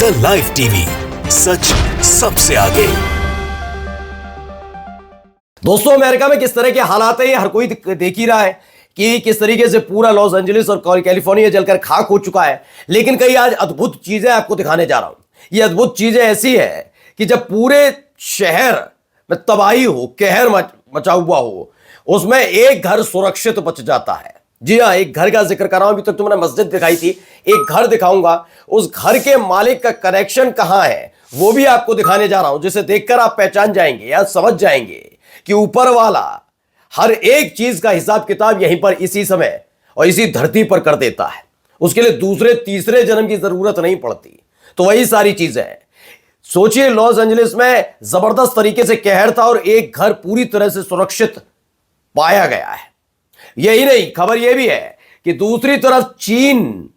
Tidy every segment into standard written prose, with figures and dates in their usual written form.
The live TV, सच सबसे आगे। दोस्तों, अमेरिका में किस तरह के हालात है ये हर कोई देख ही रहा है कि किस तरीके से पूरा लॉस एंजलिस और कैलिफोर्निया जलकर खाक हो चुका है। लेकिन कई आज अद्भुत चीजें आपको दिखाने जा रहा हूं। ये अद्भुत चीजें ऐसी है कि जब पूरे शहर में तबाही हो, कहर मचा हुआ हो, उसमें एक घर सुरक्षित बच जाता है। जी हाँ, एक घर का जिक्र कर रहा हूं। अभी तक तुमने मस्जिद दिखाई थी, एक घर दिखाऊंगा। उस घर के मालिक का कनेक्शन कहां है वो भी आपको दिखाने जा रहा हूं, जिसे देखकर आप पहचान जाएंगे या समझ जाएंगे कि ऊपर वाला हर एक चीज का हिसाब किताब यहीं पर इसी समय और इसी धरती पर कर देता है। उसके लिए दूसरे तीसरे जन्म की जरूरत नहीं पड़ती। तो वही सारी चीजें हैं। सोचिए, लॉस एंजलिस में जबरदस्त तरीके से कहर था और एक घर पूरी तरह से सुरक्षित पाया गया है। यही नहीं, खबर यह भी है कि दूसरी तरफ चीन,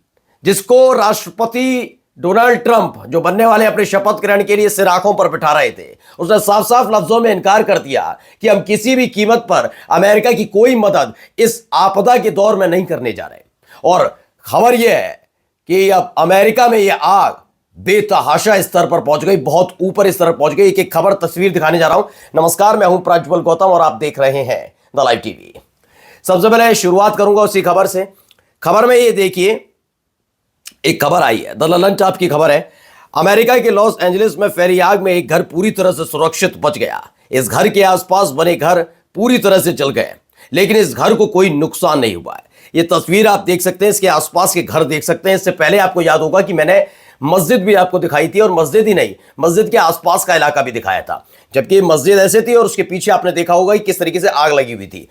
जिसको राष्ट्रपति डोनाल्ड ट्रंप जो बनने वाले अपने शपथ ग्रहण के लिए सिर आंखों पर बिठा रहे थे, उसने साफ साफ लफ्जों में इनकार कर दिया कि हम किसी भी कीमत पर अमेरिका की कोई मदद इस आपदा के दौर में नहीं करने जा रहे। और खबर यह है कि अब अमेरिका में यह आग बेतहाशा स्तर पर पहुंच गई, बहुत ऊपर स्तर पर पहुंच गई। एक खबर तस्वीर दिखाने जा रहा हूं। नमस्कार, मैं हूं प्रज्वल गौतम और आप देख रहे हैं द लाइव टीवी। सबसे पहले शुरुआत करूंगा उसी खबर से। खबर में ये देखिए, एक खबर आई है, द ललन टाप की खबर है। अमेरिका के लॉस एंजलिस में फैली आग में एक घर पूरी तरह से सुरक्षित बच गया। इस घर के आसपास बने घर पूरी तरह से जल गए, लेकिन इस घर को कोई नुकसान नहीं हुआ है। ये तस्वीर आप देख सकते हैं, इसके आसपास के घर देख सकते हैं। इससे पहले आपको याद होगा कि मैंने मस्जिद भी आपको दिखाई थी, और मस्जिद ही नहीं, मस्जिद के आसपास का इलाका भी दिखाया था। जबकि मस्जिद ऐसे थी और उसके पीछे आपने देखा होगा कि किस तरीके से आग लगी हुई थी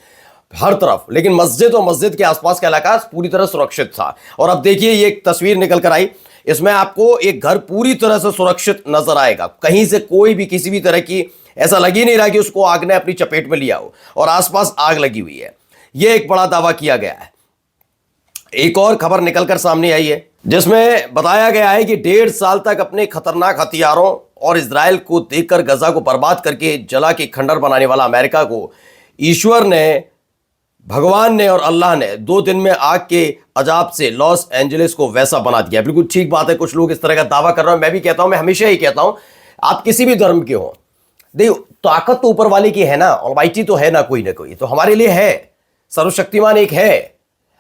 हर तरफ, लेकिन मस्जिद और मस्जिद के आसपास का इलाका पूरी तरह सुरक्षित था। और अब देखिए, ये एक तस्वीर निकल कर आई। इसमें आपको एक घर पूरी तरह से सुरक्षित नजर आएगा। कहीं से कोई भी किसी भी तरह की ऐसा लग ही नहीं रहा कि उसको आग ने अपनी चपेट में लिया हो, और आसपास आग लगी हुई है। यह एक बड़ा दावा किया गया है। एक और खबर निकलकर सामने आई है, जिसमें बताया गया है कि 1.5 साल तक अपने खतरनाक हथियारों और इजराइल को देखकर गजा को बर्बाद करके जला के खंडर बनाने वाला अमेरिका को ईश्वर ने, भगवान ने और अल्लाह ने 2 दिन में आग के अजाब से लॉस एंजलिस को वैसा बना दिया। बिल्कुल ठीक बात है। कुछ लोग इस तरह का दावा कर रहे हैं। मैं भी कहता हूं, मैं हमेशा ही कहता हूं, आप किसी भी धर्म के हो, देखो, ताकत तो ऊपर वाले की है ना, ऑलमाइटी तो है ना कोई ना कोई, तो हमारे लिए है, सर्वशक्तिमान एक है।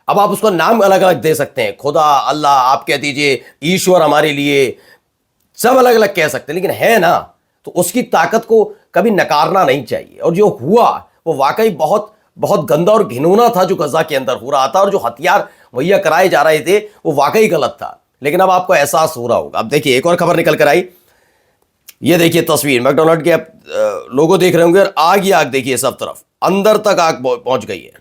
अब आप उसका नाम अलग अलग दे सकते हैं, खुदा, अल्लाह, आप कह दीजिए ईश्वर, हमारे लिए सब अलग अलग कह सकते हैं, लेकिन है ना, तो उसकी ताकत को कभी नकारना नहीं चाहिए। और जो हुआ वो वाकई बहुत बहुत गंदा और घिनौना था, जो गजा के अंदर हो रहा था, और जो हथियार मुहैया कराए जा रहे थे वो वाकई गलत था। लेकिन अब आपको एहसास हो रहा होगा। अब देखिए, एक और खबर निकल कर आई। ये देखिए तस्वीर, मैकडोनल्ड के लोगो देख रहे होंगे, आग ही आग देखिए, सब तरफ अंदर तक आग पहुंच गई है।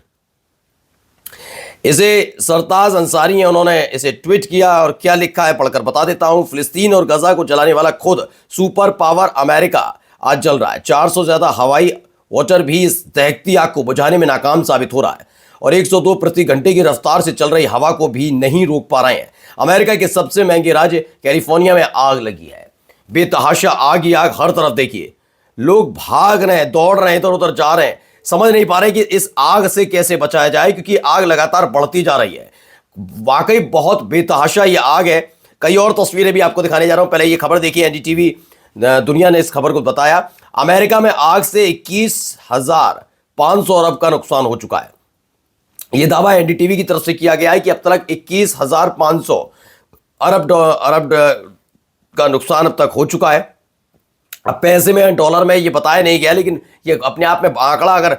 इसे सरताज अंसारी है, उन्होंने इसे ट्वीट किया, और क्या लिखा है पढ़कर बता देता हूं। फिलिस्तीन और गजा को जलाने वाला खुद सुपर पावर अमेरिका आज जल रहा है। 400 से ज्यादा हवाई वाटर भी इस दहकती आग को बुझाने में नाकाम साबित हो रहा है, और 102 प्रति घंटे की रफ्तार से चल रही हवा को भी नहीं रोक पा रहे हैं। अमेरिका के सबसे महंगे राज्य कैलिफोर्निया में आग लगी है। बेतहाशा आग ही आग, हर तरफ देखिए, लोग भाग रहे हैं, दौड़ रहे हैं, इधर उधर जा रहे हैं, समझ नहीं पा रहे कि इस आग से कैसे बचाया जाए, क्योंकि आग लगातार बढ़ती जा रही है। वाकई बहुत बेतहाशा ये आग है। कई और तस्वीरें भी आपको दिखाने जा रहा हूं। पहले ये खबर देखिए, एनडीटीवी दुनिया ने इस खबर को बताया। अमेरिका में आग से 21,500 अरब का नुकसान हो चुका है। यह दावा एनडीटीवी की तरफ से किया गया है कि अब तक 21,500 अरब का नुकसान अब तक हो चुका है। अब पैसे में, डॉलर में ये बताया नहीं गया, लेकिन ये अपने आप में आंकड़ा अगर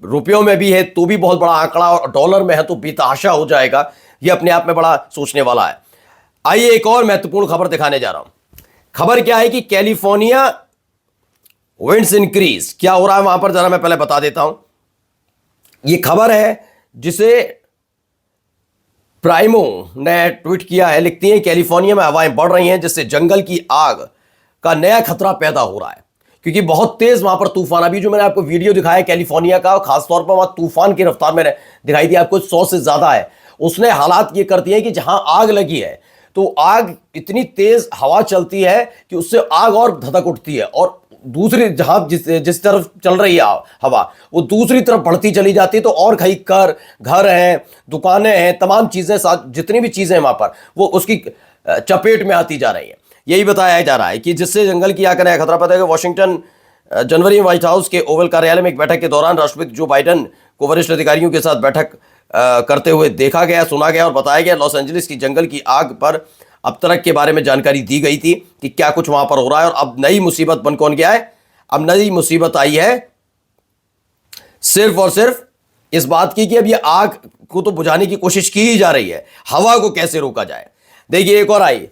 रुपयों में भी है तो भी बहुत बड़ा आंकड़ा, और डॉलर में है तो बेतहाशा हो जाएगा। ये अपने आप में बड़ा सोचने वाला है। आइए एक और महत्वपूर्ण खबर दिखाने जा रहा हूं। खबर क्या है कि कैलिफोर्निया विंड्स इंक्रीज, क्या हो रहा है वहां पर, जरा मैं पहले बता देता हूं। यह खबर है जिसे प्राइमो ने ट्वीट किया है। लिखती है, कैलिफोर्निया में हवाएं बढ़ रही हैं, जिससे जंगल की आग का नया खतरा पैदा हो रहा है, क्योंकि बहुत तेज वहां पर तूफान, अभी जो मैंने आपको वीडियो दिखाया कैलिफोर्निया का, खासतौर पर वहां तूफान की रफ्तार मैंने दिखाई दी आपको, 100 से ज्यादा है। उसने हालात ये करती है कि जहां आग लगी है तो आग इतनी तेज हवा चलती है कि उससे आग और धधक उठती है, और दूसरी जहां जिस तरफ चल रही है हवा, वो दूसरी तरफ बढ़ती चली जाती है। तो और कई घर हैं, दुकानें हैं, तमाम चीजें, साथ जितनी भी चीजें हैं वहां पर, वो उसकी चपेट में आती जा रही है। यही बताया जा रहा है कि जिससे जंगल की आग का खतरा पैदा है। वॉशिंगटन जनवरी में व्हाइट हाउस के ओवल कार्यालय में एक बैठक के दौरान राष्ट्रपति जो बाइडेन को वरिष्ठ अधिकारियों के साथ बैठक करते हुए देखा गया, सुना गया और बताया गया। लॉस एंजलिस की जंगल की आग पर अब तक के बारे में जानकारी दी गई थी कि क्या कुछ वहां पर हो रहा है, और अब नई मुसीबत बन कौन गया है? अब नई मुसीबत आई है सिर्फ और सिर्फ इस बात की कि अब ये आग को तो बुझाने की कोशिश की ही जा रही है, हवा को कैसे रोका जाए। देखिए एक और आई,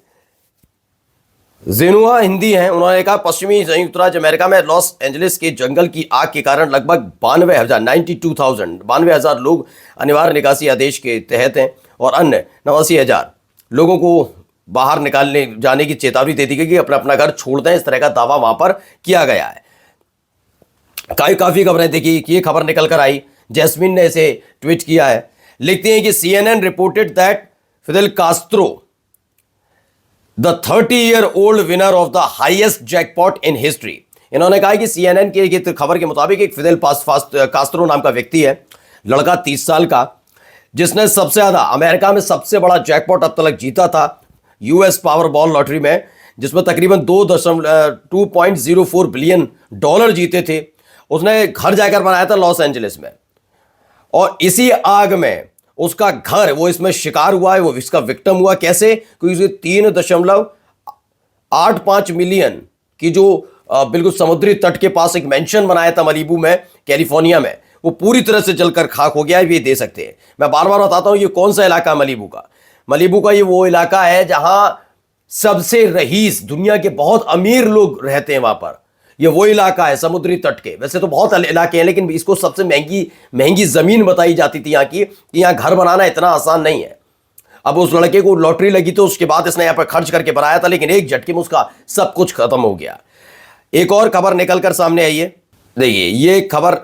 जेनुआ हिंदी हैं, उन्होंने कहा पश्चिमी संयुक्त राज्य अमेरिका में लॉस एंजलिस के जंगल की आग के कारण लगभग 92,000 लोग अनिवार्य निकासी आदेश के तहत हैं और अन्य 89,000 लोगों को बाहर निकालने जाने की चेतावनी दे दी गई कि अपना अपना घर छोड़ दें। इस तरह का दावा वहां पर किया गया है। काफी खबरें देखी, ये खबर निकल कर आई, जैस्मिन ने इसे ट्वीट किया है। लिखते हैं कि CNN reported that Fidel Castro the 30-year-old winner of the highest jackpot in history. इन्होंने कहा कि CNN की खबर के मुताबिक एक फिदेल कास्त्रो नाम का व्यक्ति है, लड़का 30 साल का, जिसने सबसे ज्यादा अमेरिका में सबसे बड़ा जैकपॉट अब तक जीता था US पावर बॉल लॉटरी में, जिसमें तकरीबन 2.04 बिलियन डॉलर जीते थे। उसने घर जाकर बनाया था लॉस एंजलिस में, और इसी आग में उसका घर, वो इसमें शिकार हुआ है, वो इसका विक्टिम हुआ। कैसे? क्योंकि उसे 3.85 मिलियन की जो बिल्कुल समुद्री तट के पास एक मेंशन बनाया था मलीबू में, कैलिफोर्निया में, वो पूरी तरह से जलकर खाक हो गया है। ये दे सकते हैं, मैं बार बार बताता हूं ये कौन सा इलाका है मलीबू का। मलीबू का ये वो इलाका है जहां सबसे रईस, दुनिया के बहुत अमीर लोग रहते हैं वहां पर। ये वो इलाका है समुद्री तट के, वैसे तो बहुत इलाके हैं लेकिन इसको सबसे महंगी जमीन बताई जाती थी यहाँ की, कि यहाँ घर बनाना इतना आसान नहीं है। अब उस लड़के को लॉटरी लगी तो उसके बाद इसने यहाँ पर खर्च करके बनाया था, लेकिन एक झटके में उसका सब कुछ खत्म हो गया। एक और खबर निकल कर सामने आई है, देखिए ये खबर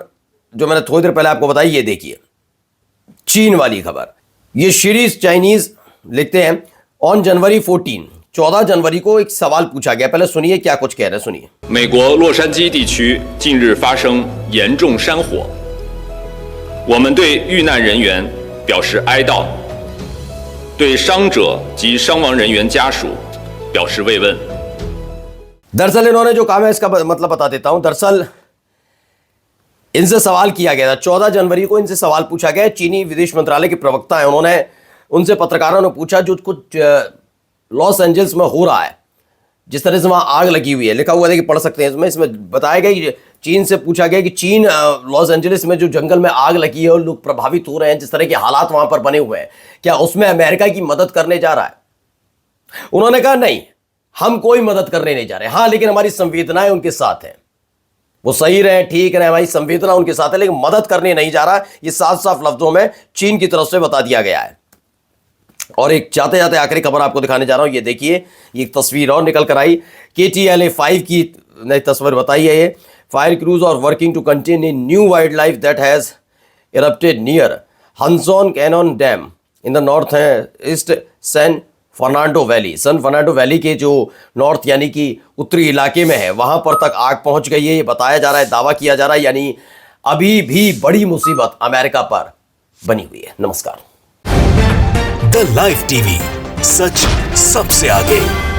जो मैंने थोड़ी देर पहले आपको बताई, ये देखिए चीन वाली खबर। ये सीरीज चाइनीज लिखते हैं ऑन जनवरी 14 जनवरी को एक सवाल पूछा गया, पहले सुनिए क्या कुछ कह रहे हैं, सुनिए। 美国洛杉矶地区近日发生严重山火，我们对遇难人员表示哀悼，对伤者及伤亡人员家属表示慰问。 दरअसल इन्होंने जो कहा मैं इसका मतलब बता देता हूं। दरअसल इनसे सवाल किया गया था 14 जनवरी को, इनसे सवाल पूछा गया। चीनी विदेश मंत्रालय के प्रवक्ता है, उन्होंने उनसे पत्रकारों ने पूछा जो कुछ लॉस एंजल्स में हो रहा है, जिस तरह से वहां आग लगी हुई है, लिखा हुआ है कि पढ़ सकते हैं इसमें बताया गया कि चीन से पूछा गया कि चीन लॉस एंजलिस में जो जंगल में आग लगी है और लोग प्रभावित हो रहे हैं, जिस तरह के हालात वहां पर बने हुए हैं, क्या उसमें अमेरिका की मदद करने जा रहा है? उन्होंने कहा नहीं, हम कोई मदद करने नहीं जा रहे, हाँ लेकिन हमारी संवेदनाएं उनके साथ हैं, वो सही रहे, ठीक रहे, हमारी संवेदना उनके साथ है, लेकिन मदद करने नहीं जा रहा। ये साफ साफ लफ्जों में चीन की तरफ से बता दिया गया है। और एक जाते जाते आखिरी खबर आपको दिखाने जा रहा हूं, ये देखिए, ये एक तस्वीर और निकल कर आई। KTLA-5 की नई तस्वीर बताई है। ये fire crews are working to contain a new wild life that has erupted near Hansen Canyon Dam in the north east San Fernando Valley. San Fernando Valley के जो नॉर्थ यानी कि उत्तरी इलाके में है, वहां पर तक आग पहुंच गई है। ये बताया जा रहा है, दावा किया जा रहा है, यानी अभी भी बड़ी मुसीबत अमेरिका पर बनी हुई है। नमस्कार। द लाइव टीवी, सच सबसे आगे।